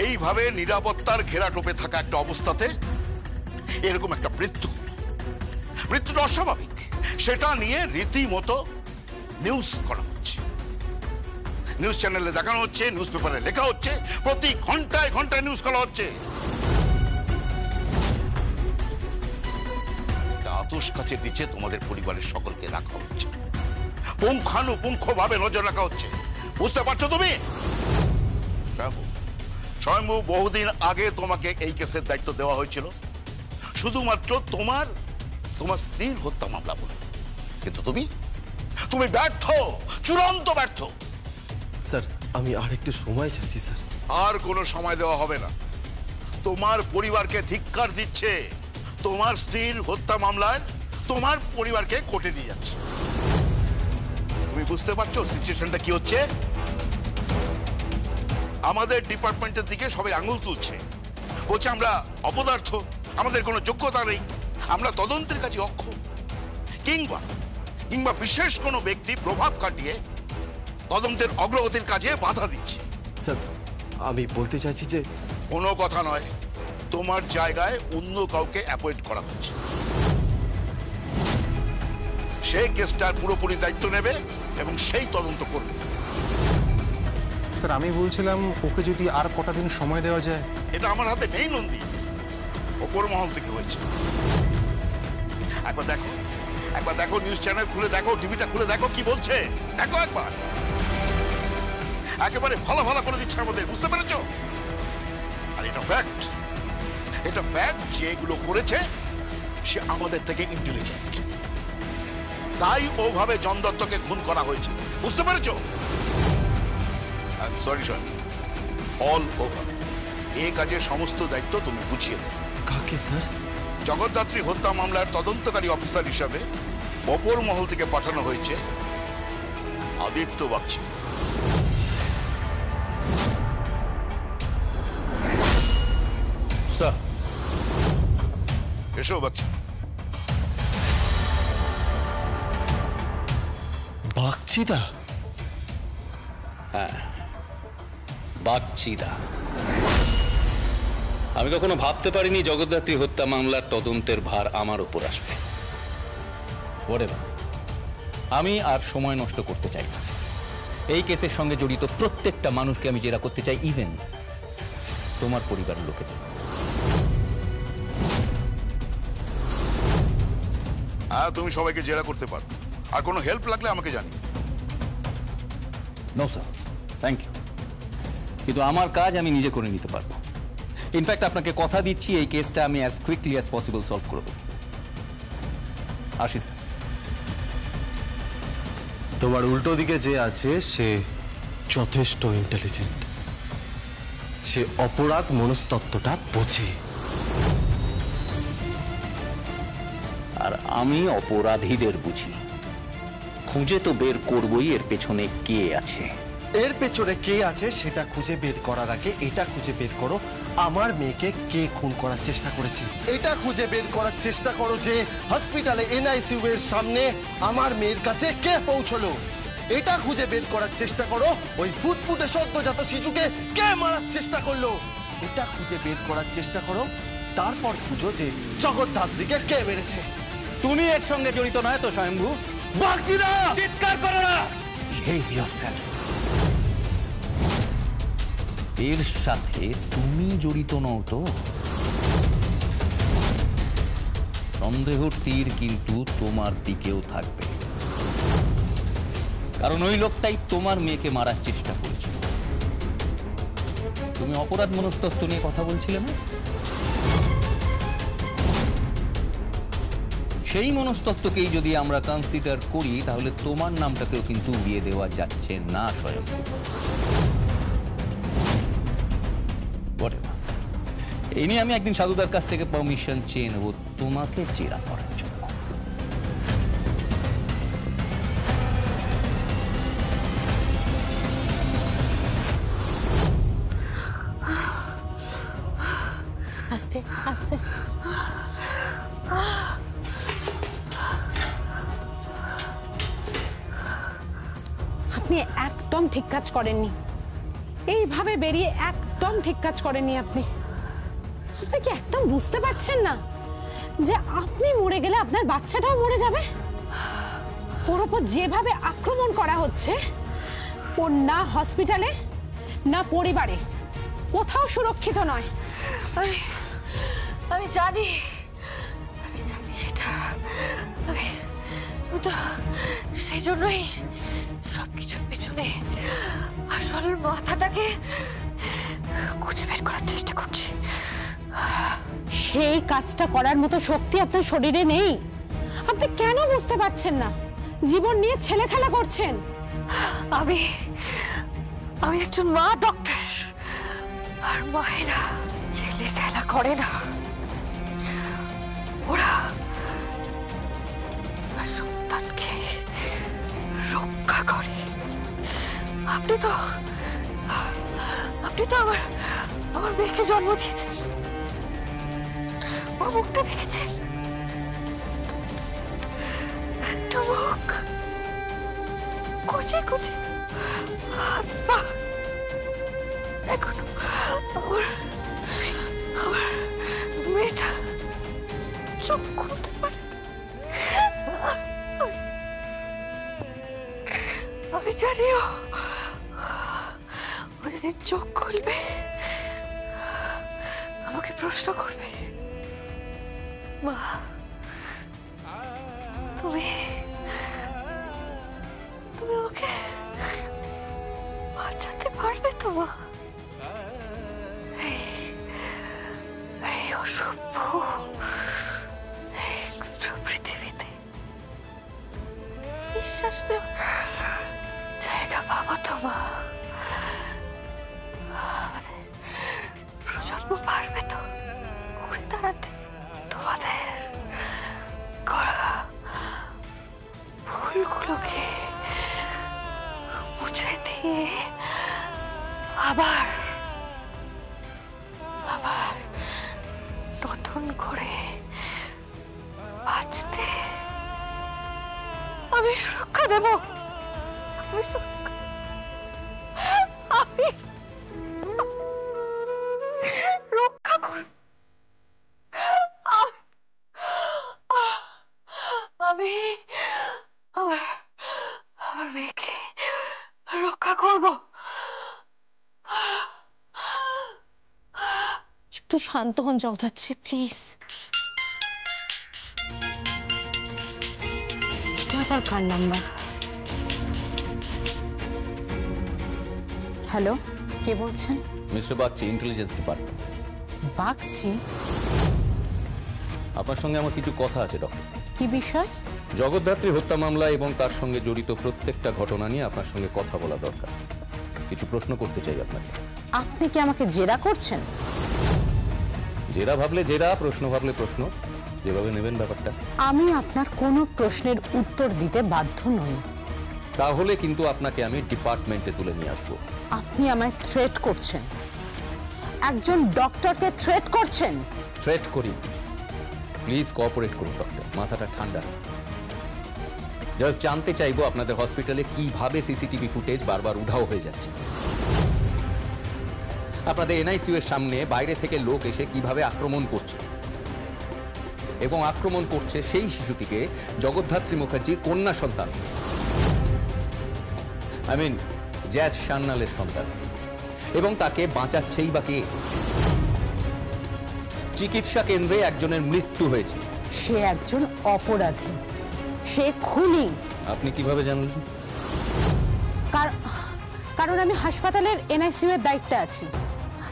এইভাবে নিরাপত্তার ঘেরাটোপে থাকা একটা অবস্থাতে এরকম একটা মৃত্যুটা অস্বাভাবিক, সেটা নিয়ে রীতিমতো নিউজ করা হচ্ছে, নিউজ চ্যানেলে দেখানো হচ্ছে, নিউজ পেপারে লেখা হচ্ছে, প্রতি ঘন্টায় ঘন্টায় নিউজ করা হচ্ছে। আতশ কাচের নিচে তোমাদের পরিবারের সকলকে রাখা হচ্ছে, পুঙ্খানুপুঙ্খভাবে নজর রাখা হচ্ছে। বুঝতে পারছো তুমি? স্বয়ম্ভু, বহুদিন আগে তোমাকে এই কেসের দায়িত্ব দেওয়া হয়েছিল শুধুমাত্র তোমার স্ত্রীর হত্যা মামলা বলে, কিন্তু তুমি ব্যর্থ, চূড়ান্ত ব্যর্থ। স্যার, আমি আর একটু সময় চাইছি স্যার। আর কোনো সময় দেওয়া হবে না। তোমার পরিবারকে ধিক্কার দিচ্ছে, তোমার স্ত্রীর হত্যা মামলায় তোমার পরিবারকে কোর্টে নিয়ে যাচ্ছে। তুমি বুঝতে পারছো সিচুয়েশনটা কি হচ্ছে? আমাদের ডিপার্টমেন্টের দিকে সবাই আঙুল তুলছে, বলছে আমরা অপদার্থ, আমাদের কোনো যোগ্যতা নেই, আমরা তদন্তের কাজে অক্ষম, কিংবা বিশেষ কোনো ব্যক্তি প্রভাব খাটিয়ে তদন্তের অগ্রগতির কাজে বাধা দিচ্ছে। স্যার, আমি বলতে চাইছি যে কোনো কথা নয়, তোমার জায়গায় অন্য কাউকে অ্যাপয়েন্ট করা হচ্ছে, সেই কেসটার পুরোপুরি দায়িত্ব নেবে এবং সেই তদন্ত করবে। স্যার, আমি বলছিলাম ওকে যদি আর কটা দিন সময় দেওয়া যায়। এটা আমার হাতে নেই নন্দী, ওপর মহল থেকে হয়েছে। একবার দেখো নিউজ চ্যানেল খুলে দেখো, টিভিটা খুলে দেখো কি বলছে, দেখো একবার। একেবারে ভালো করে দিচ্ছে আমাদের, বুঝতে পেরেছো? আর এটা ফ্যাক্ট যে এগুলো করেছে সে আমাদের থেকে ইন্টেলিজেন্ট, তাই ওভাবে জন দত্তকে খুন করা হয়েছে, বুঝতে পেরেছো? সরি অল ওভার, এই কাজের সমস্ত দায়িত্ব তুমি বুঝিয়ে দেবে। কাকে স্যার? জগদ্ধাত্রী হত্যা মামলার তদন্তকারী অফিসার হিসাবে অপর মহল থেকে পাঠানো হয়েছে আদিত্য বাগচি। স্যার, এসো বাগচি। বাগচিদা? হ্যাঁ, বাগচিদা। আমি কখনো ভাবতে পারিনি জগদ্ধাত্রী হত্যা মামলার তদন্তের ভার আমার উপর আসবে। আমি আর সময় নষ্ট করতে চাই না। এই কেসের সঙ্গে জড়িত প্রত্যেকটা মানুষকে আমি জেরা করতে চাই, ইভেন তোমার পরিবারের লোকেদের। হ্যাঁ, তুমি সবাইকে জেরা করতে পারো, আর কোনো হেল্প লাগলে আমাকে জানি। নো স্যার, থ্যাংক ইউ, কিন্তু আমার কাজ আমি নিজে করে নিতে পারবো। ইনফ্যাক্ট আপনাকে কথা দিচ্ছি এই কেসটা আমি as quickly as possible solve করব। আসি স্যার। তোমার উল্টো দিকে যে আছে সে যথেষ্ট ইন্টেলিজেন্ট, সে অপরাধ মনস্তত্ত্বটা বোঝে। আর আমি অপরাধীদের বুঝি। খুঁজে তো বের করবই এর পেছনে কে আছে। এর পেছনে কে আছে সেটা খুঁজে বের করার আগে এটা খুঁজে বের করো আমার মেয়েকে কে খুন করার চেষ্টা করেছে। এটা খুঁজে বের করার চেষ্টা করো যে হসপিটালে এনআইসিইউ এর সামনে আমার মেয়ের কাছে কে পৌঁছলো। এটা খুঁজে বের করার চেষ্টা করো ওই ফুটফুটে সদ্যজাত শিশুকে কে মারার চেষ্টা করলো। এটা খুঁজে বের করার চেষ্টা করো, তারপর খুঁজো যে জগদ্ধাত্রীকে কে মেরেছে। তুমি এর সঙ্গে জড়িত নয় তো স্বয়ম্ভু? বাগচিদা, চিৎকার করো না। Behave yourself. এর সাথে তুমি জড়িত নও তো? সন্দেহর তীর কিন্তু তোমার দিকেও থাকবে, কারণ ওই লোকটাই তোমার মেয়েকে মারার চেষ্টা করেছিল। তুমি অপরাধ মনস্তত্ত্ব নিয়ে কথা বলছিলে না? সেই মনস্তত্ত্বকেই যদি আমরা কনসিডার করি তাহলে তোমার নামটাকেও কিন্তু উড়িয়ে দেওয়া যাচ্ছে না স্বয়ং। এই নিয়ে আমি একদিন সাধুদার কাছ থেকে পারমিশন চেয়ে নেব তোমাকে জেরা করার জন্য। আস্তে আস্তে। আপনি একদম ঠিক কাজ করেননি। এইভাবে বেরিয়ে একদম একদম ঠিক কাজ করেননি আপনি। আপনি কি একদম বুঝতে পারছেন না যে আপনি মরে গেলে আপনার বাচ্চাটাও মরে যাবে? ওর ওপর যেভাবে আক্রমণ করা হচ্ছে, ওর না হসপিটালে না পরিবারে কোথাও সুরক্ষিত নয়। আমি জানি সেটা। আমি তো সেই জন্যই সবকিছুর পেছনে আসল মাথাটাকে খুঁজে বের করার চেষ্টা করছি। সেই কাজটা করার মতো শক্তি আপনার শরীরে নেই। আপনি কেন বুঝতে পারছেন না? জীবন নিয়ে ছেলে খেলা করছেন। আমি একজন মা ডক্টর, আর মায়েরা ছেলে খেলা করে না। ওরা সন্তানকে রক্ষা করে। আপনি তো আমার মেয়েকে জন্ম দিয়েছেন, ওর মুখটা দেখেছেন? একটা মুখ, কুচি কুচি হাত পা। এখন আমার মেয়েটা চোখ খুলতে পারে। আমি জানিও ও যদি চোখ খুলবে আমাকে প্রশ্ন করবে, মা তুমি আমাকে বাঁচাতে পারবে তো মা? এই অসভ্য এক্সট্রা পৃথিবীতে বিশ্বাস দেওয়ার জায়গা পাবো তো মা? আমাদের প্রজন্ম পারবে তো ঘুরে দাঁড়াতে তোমাদের করা ভুলগুলোকে মুছে দিয়ে আবার নতুন করে বাঁচতে আমি সুরক্ষা দেব। আমি রক্ষা করব। আমি আমার মেয়েকে রক্ষা করব। একটু শান্ত হন জগদ্ধাত্রী, প্লিজ। এটা আবার কার নাম্বার? হ্যালো, কে বলছেন? Mister Bagchi, intelligence department. Bagchi? আপনার সঙ্গে আমার কিছু কথা আছে ডক্টর। কি বিষয়? জগদ্ধাত্রী হত্যা মামলা এবং তার সঙ্গে জড়িত প্রত্যেকটা ঘটনা নিয়ে আপনার সঙ্গে কথা বলা দরকার। কিছু প্রশ্ন করতে চাই আপনাকে। আপনি কি আমাকে জেরা করছেন? জেরা ভাবলে জেরা, প্রশ্ন ভাবলে প্রশ্ন, যেভাবে নেবেন ব্যাপারটা। আমি আপনার কোনো প্রশ্নের উত্তর দিতে বাধ্য নই। তাহলে কিন্তু আপনাকে আমি ডিপার্টমেন্টে তুলে নিয়ে আসবো। আপনি আমায় থ্রেট করছেন, একজন ডক্টরকে থ্রেট করছেন। থ্রেট করি? প্লিজ কোঅপারেট করুন ডক্টর, মাথাটা ঠান্ডা। জাস্ট জানতে চাইবো আপনাদের হসপিটালে কিভাবে সিসিটিভি ফুটেজ বারবার উধাও হয়ে যাচ্ছে। আপনাদের এনআইসিইউ এর সামনে বাইরে থেকে লোক এসে কিভাবে আক্রমণ করছে, এবং আক্রমণ করছে সেই শিশুটিকে জগদ্ধাত্রী মুখার্জির কন্যা সন্তান, জ্যাজ সান্যালের সন্তান, এবং তাকে বাঁচাচ্ছেই বা কে? চিকিৎসা কেন্দ্রে একজনের মৃত্যু হয়েছে। সে একজন অপরাধী, সে খুনি। আপনি কিভাবে জানলেন? কারণ আমি হাসপাতালের এনআইসিইউ এর দায়িত্বে আছি।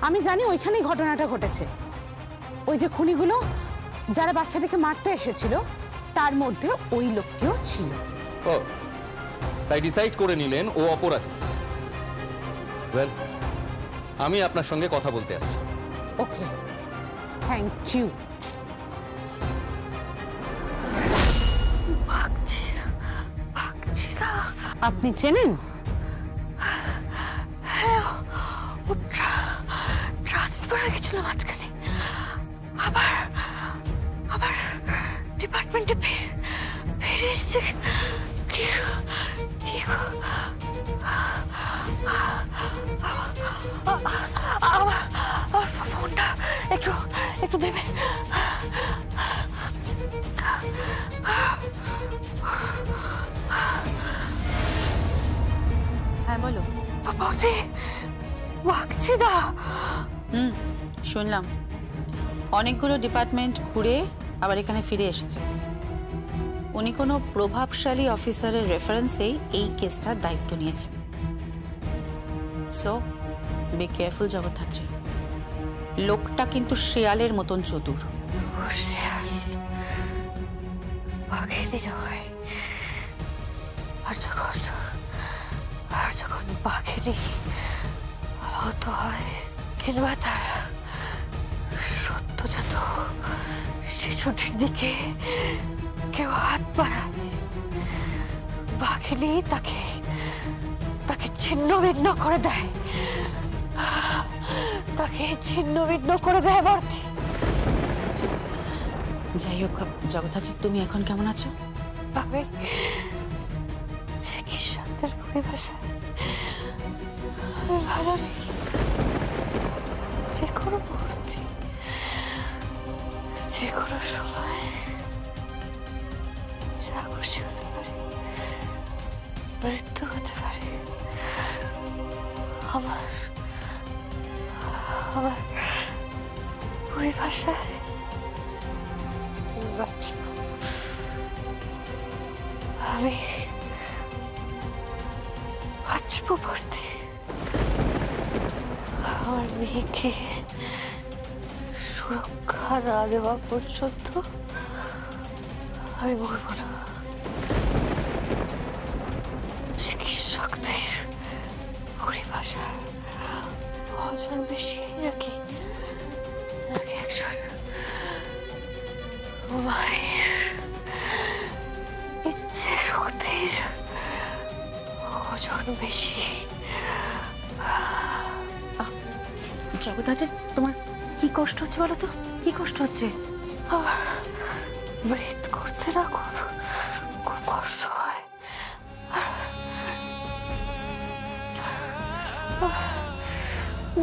আমি জানি ওইখানেই ঘটনাটা ঘটেছে। ওই যে খুনিগুলো যারা বাচ্চাটাকে মারতে এসেছিল তার মধ্যে ওই লোকটিও ছিল। ও, তাই ডিসাইড করে নিলেন ও অপরাধী। ওয়েল, আমি আপনার সঙ্গে কথা বলতে আসছি। ওকে, থ্যাংক ইউ। আপনি চেনেন? ট্রান্সফার হয়ে গেছিল মাঝখানে, আবার ডিপার্টমেন্টে ফিরে এসছে। একটু একটু দেবে? হ্যাঁ বলো। বৌদি, বাগচিদা। শুনলাম অনেকগুলো ডিপার্টমেন্ট ঘুরে আবার এখানে ফিরে এসেছে। উনি কোনো প্রভাবশালী অফিসারের রেফারেন্সেই এই কেসটার দায়িত্ব নিয়েছে। সো বি কেয়ারফুল জগদ্ধাত্রী, লোকটা কিন্তু শেয়ালের মতন চতুর। শেয়াল বাঘেরই নয়, আর যখন বাঘেরই হত হয় কিংবা তার সত্যজাত শিশুটির দিকে কেউ হাত বাড়ায়, বাঘিনী তাকে ছিন্ন ভিন্ন করে দেয়, তাকে ছিন্ন ভিন্ন করে দেয় বর্তি। যাই হোক জগদ্ধাত্রী, তুমি এখন কেমন আছো? আমি চিকিৎসকদের পরিভাষায় ভালো নেই। যে কোনো মুহূর্তে, যে কোনো সময় যা খুশি হতে পারে, মৃত্যু হতে পারে। আমার পরিভাষায় বাঁচব। আমি বাঁচব বর্তি। আমার মেয়েকে সুরক্ষা না দেওয়া পর্যন্ত আমি মরব না। চিকিৎসকদের পরিভাষা ওজন বেশি নাকি একজন মায়ের ইচ্ছে শক্তির ওজন বেশি। জগদ্ধাত্রী, তোমার কি কষ্ট হচ্ছে বলো তো? কি কষ্ট হচ্ছে? আমার ব্রেথ করতে না খুব কষ্ট হয়।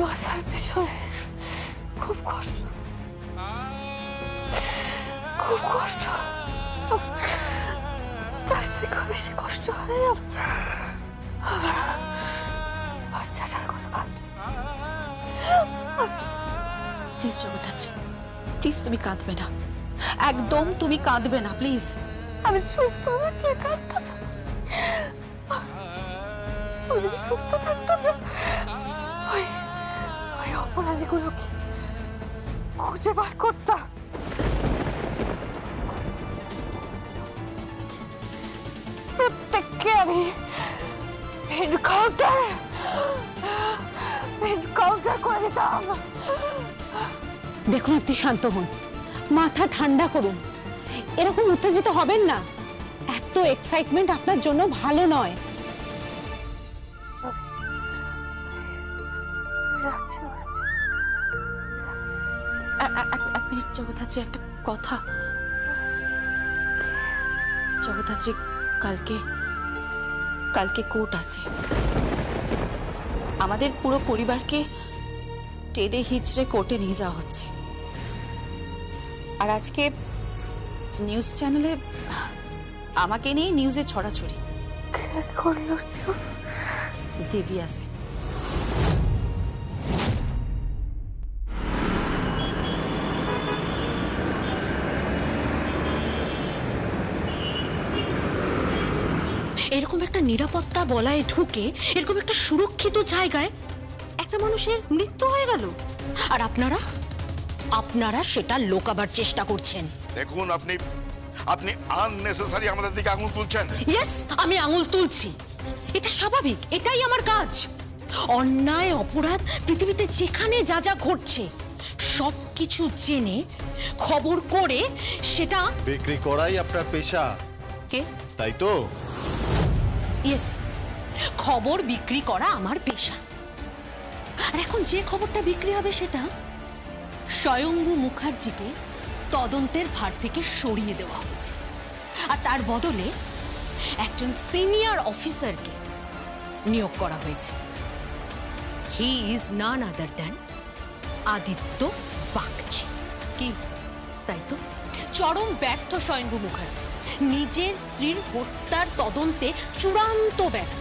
মাথার পেছনে খুব কষ্ট, খুব কষ্ট। তার থেকে বেশি কষ্ট হয় আমার বাচ্চাটার কথা ভাবলে। প্লিজ জগদ্ধাত্রী, প্লিজ তুমি কাঁদবে না, একদম তুমি কাঁদবে না প্লিজ। আমি সুস্থ থাকলে কাঁদতাম, আমি যদি সুস্থ থাকতাম না ওই অপরাধীগুলোকে খুঁজে বার করতাম। প্রত্যেককে আমি এনকাউন্টার করে দিতাম। দেখুন, আপনি শান্ত হন, মাথা ঠান্ডা করুন, এরকম উত্তেজিত হবেন না। এত এক্সাইটমেন্ট আপনার জন্য ভালো নয়। এক মিনিট জগদ্ধাত্রী, একটা কথা। জগদ্ধাত্রী, কালকে কোর্ট আছে। আমাদের পুরো পরিবারকে টেনে হিচড়ে কোর্টে নিয়ে যাওয়া হচ্ছে। আর আজকে নিউজ চ্যানেলে আমাকে নিয়ে নিউজে ছড়াছড়ি। দেবী আছে। এরকম একটা নিরাপত্তা বলয়ে ঢুকে এরকম একটা সুরক্ষিত জায়গায় একটা মানুষের মৃত্যু হয়ে গেল, আর আপনারা সেটা লুকাবার চেষ্টা করছেন। দেখুন, আপনি আননেসেসারি আমাদের দিকে আঙুল তুলছেন। ইয়েস, আমি আঙুল তুলছি, এটা স্বাভাবিক, এটাই আমার কাজ। অন্যায় অপরাধ পৃথিবীতে যেখানে যা যা ঘটছে সবকিছু জেনে খবর করে সেটা বিক্রি করাই আপনার পেশা, কে? তাই তো? ইয়েস, খবর বিক্রি করা আমার পেশা। আর এখন যে খবরটা বিক্রি হবে সেটা স্বয়ম্ভু মুখার্জিকে তদন্তের ভার থেকে সরিয়ে দেওয়া হচ্ছে, আর তার বদলে একজন সিনিয়র অফিসারকে নিয়োগ করা হয়েছে। He is none other than Aditya Bagchi. কি তাই তো? চরম ব্যর্থ স্বয়ংভূ মুখার্জি, নিজের স্ত্রীর হত্যার তদন্তে চূড়ান্ত ব্যর্থ।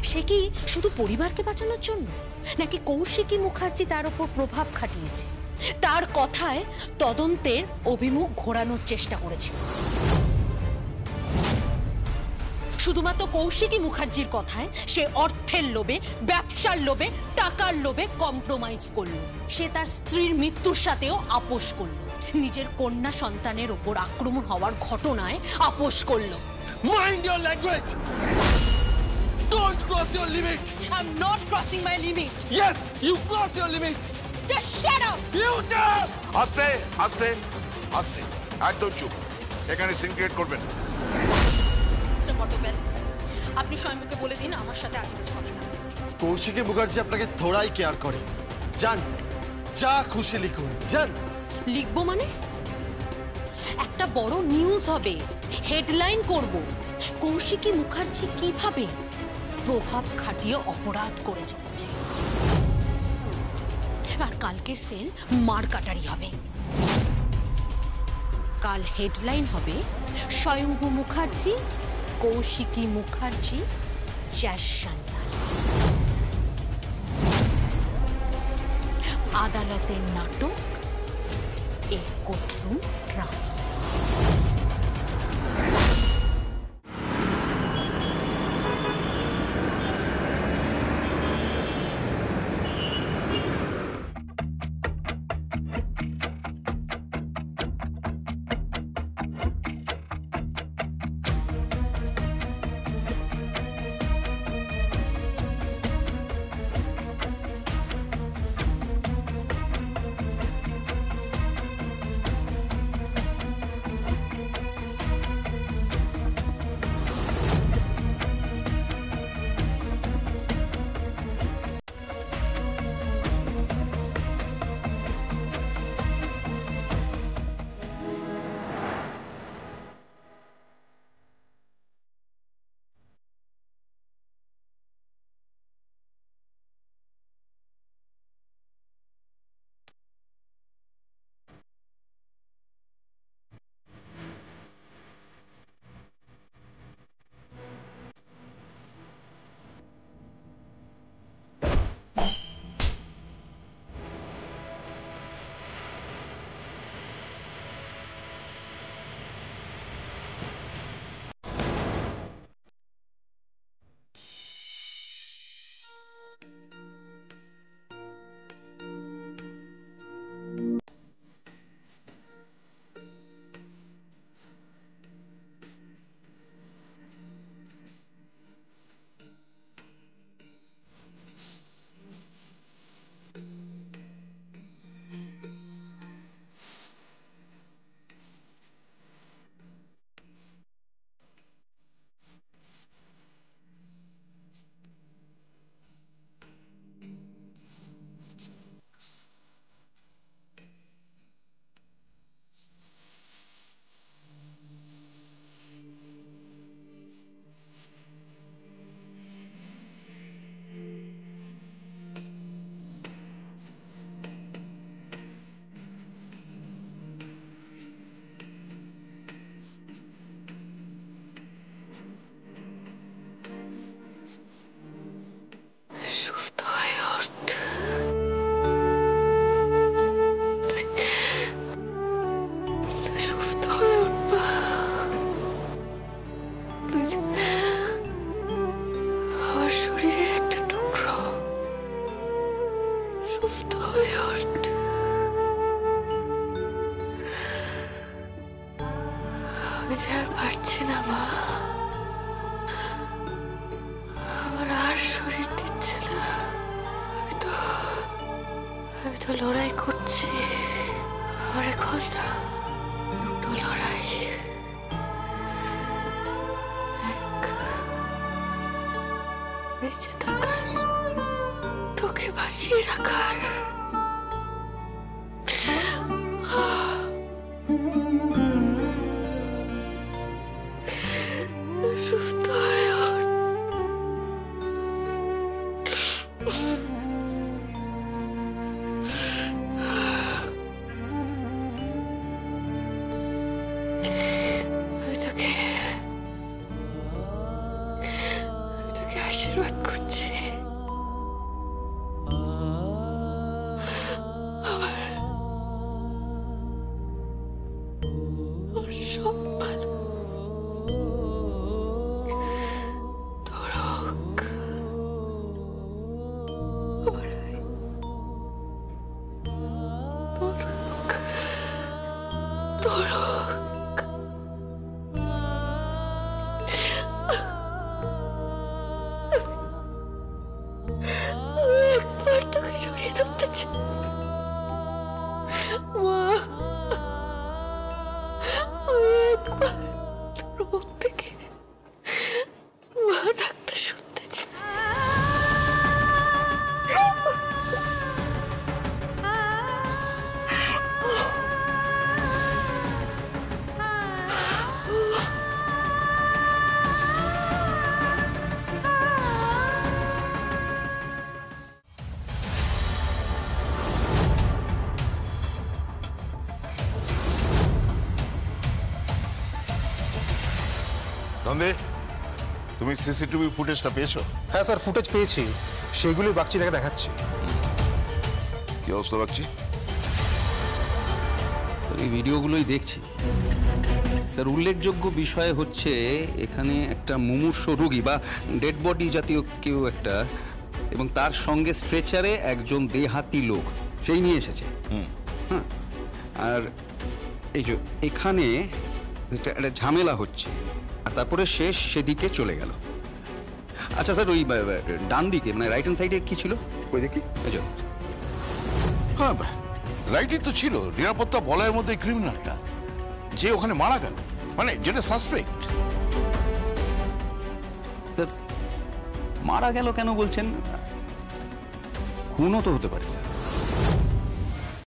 সে কি শুধু পরিবারকে বাঁচানোর জন্য, নাকি কৌশিকী মুখার্জি তার উপর প্রভাব খাটিয়েছে, তার কথায় তদন্তের অভিমুখ ঘোরানোর চেষ্টা করেছিল? শুধুমাত্র কৌশিকী মুখার্জির কথায় সে অর্থের লোভে, ব্যবসার লোভে, টাকার লোভে কম্প্রোমাইজ করলো। সে তার স্ত্রীর মৃত্যুর সাথেও আপোষ করলো, নিজের কন্যা সন্তানের ওপর আক্রমণ হওয়ার ঘটনায় আপোষ করলো। Mind your language! Don't cross your limit! I am not crossing my limit. Yes, you cross your limit! Just shut up! আস্তে আস্তে আস্তে, একদম চুপ। এখানে সিন ক্রিয়েট করবেন না। আপনি স্বয়ংভূকে বলে দিন আমার সাথে আজকে কথা না। কৌশিকী মুখার্জি আপনাকে থোড়াই কেয়ার করে। যান, যা খুশি লিখুন, যান। লিখবো মানে? একটা বড় নিউজ হবে, হেডলাইন করব, কৌশিকী মুখার্জি কিভাবে প্রভাব খাটিয়ে অপরাধ করে চলেছে। আর কালকের সেল মারকাটারি হবে। কাল হেডলাইন হবে স্বয়ংভূ মুখার্জি, কৌশিকী মুখার্জি জ্যাসান। আদালতের নাটক, এ কোর্টরুম ড্রামা। আর পারছি না মা, আমার আর শরীর দিচ্ছে না। আমি তো লড়াই করছি, আমার এখন দুটো লড়াই, এক বেঁচে থাকার, তোকে বাঁচিয়ে রাখার, সুস্থ হয়ে একবার তোকে জড়িয়ে ধরতে চাই মা, আমি একবার তোর মুখ থেকে মা ডাকটা শুনতে চাই। নন্দে, তুমি সিসিটিভি ফুটেজটা পেয়েছো? হ্যাঁ স্যার, ফুটেজ পেয়েছি, সেইগুলোই বাগচিটাকে দেখাচ্ছি। কি অবস্থা বাগচি? এই ভিডিওগুলোই দেখছি স্যার। উল্লেখযোগ্য বিষয় হচ্ছে এখানে একটা মুমূর্ষ রোগী বা ডেড বডি জাতীয় কেউ একটা, এবং তার সঙ্গে স্ট্রেচারে একজন দেহাতি লোক, সেই নিয়ে এসেছে। হ্যাঁ, আর এই যে এখানে একটা ঝামেলা হচ্ছে, আর তারপরে শেষ সেদিকে চলে গেল। আচ্ছা স্যার, ওই ডান দিকে মানে রাইট হ্যান্ড সাইডে কি ছিল ওই দেখি? হ্যাঁ, রাইটই তো ছিল। নিরাপত্তা বলয়ের মধ্যে ক্রিমিনালটা যে ওখানে মারা গেল, মানে যেটা সাসপেক্ট। স্যার, মারা গেল কেন বলছেন? খুনও তো হতে পারে স্যার।